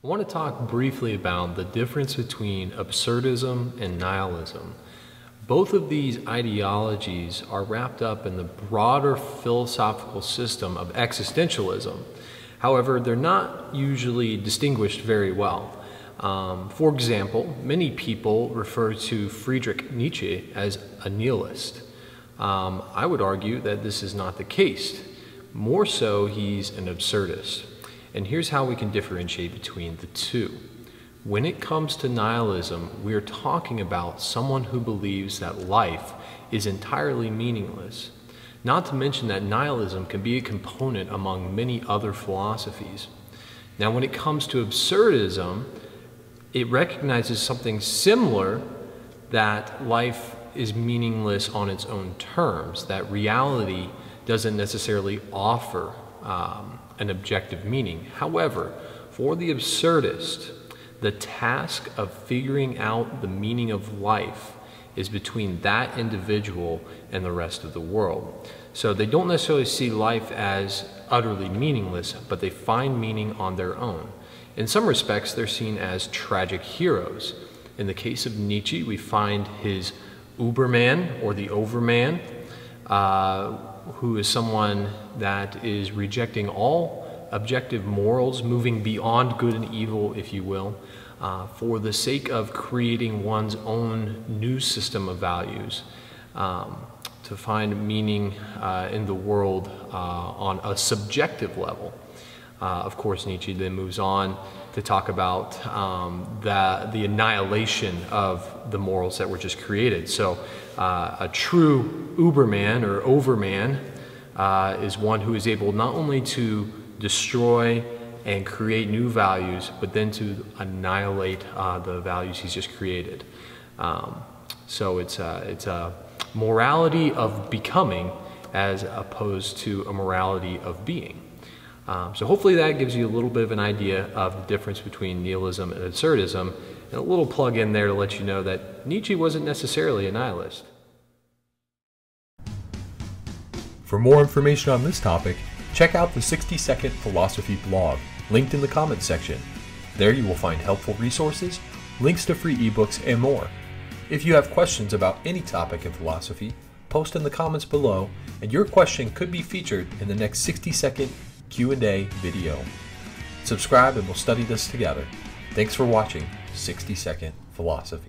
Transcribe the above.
I want to talk briefly about the difference between absurdism and nihilism. Both of these ideologies are wrapped up in the broader philosophical system of existentialism. However, they're not usually distinguished very well. For example, many people refer to Friedrich Nietzsche as a nihilist. I would argue that this is not the case. More so, he's an absurdist. And here's how we can differentiate between the two. When it comes to nihilism, we're talking about someone who believes that life is entirely meaningless. Not to mention that nihilism can be a component among many other philosophies. Now, when it comes to absurdism, it recognizes something similar, that life is meaningless on its own terms, that reality doesn't necessarily offer an objective meaning. However, for the absurdist, the task of figuring out the meaning of life is between that individual and the rest of the world. So they don't necessarily see life as utterly meaningless, but they find meaning on their own. In some respects, they're seen as tragic heroes. In the case of Nietzsche, we find his Uberman, or the Overman, who is someone that is rejecting all objective morals, moving beyond good and evil, if you will, for the sake of creating one's own new system of values, to find meaning in the world on a subjective level. Of course, Nietzsche then moves on to talk about the annihilation of the morals that were just created. So a true Uberman or Overman is one who is able not only to destroy and create new values, but then to annihilate the values he's just created. So it's a morality of becoming as opposed to a morality of being. So hopefully that gives you a little bit of an idea of the difference between nihilism and absurdism, and a little plug in there to let you know that Nietzsche wasn't necessarily a nihilist. For more information on this topic, check out the 60-Second Philosophy blog, linked in the comments section. There you will find helpful resources, links to free ebooks, and more. If you have questions about any topic in philosophy, post in the comments below, and your question could be featured in the next 60-second Q&A video. Subscribe and we'll study this together. Thanks for watching 60-Second Philosophy.